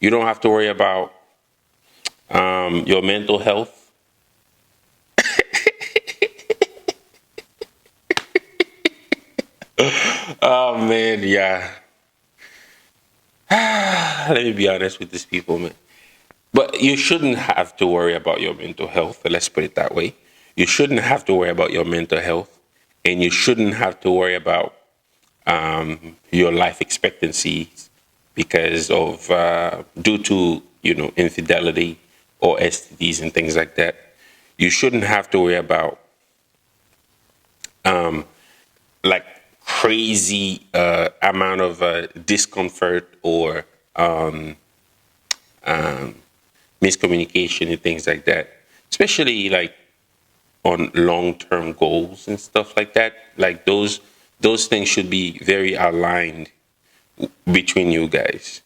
You don't have to worry about your mental health. Oh man, yeah. Let me be honest with these people, man. But you shouldn't have to worry about your mental health. Let's put it that way. You shouldn't have to worry about your mental health, and you shouldn't have to worry about your life expectancy because of due to infidelity or STDs and things like that. You shouldn't have to worry about like crazy amount of discomfort or miscommunication and things like that, especially like on long-term goals and stuff like that. Like those things should be very aligned between you guys.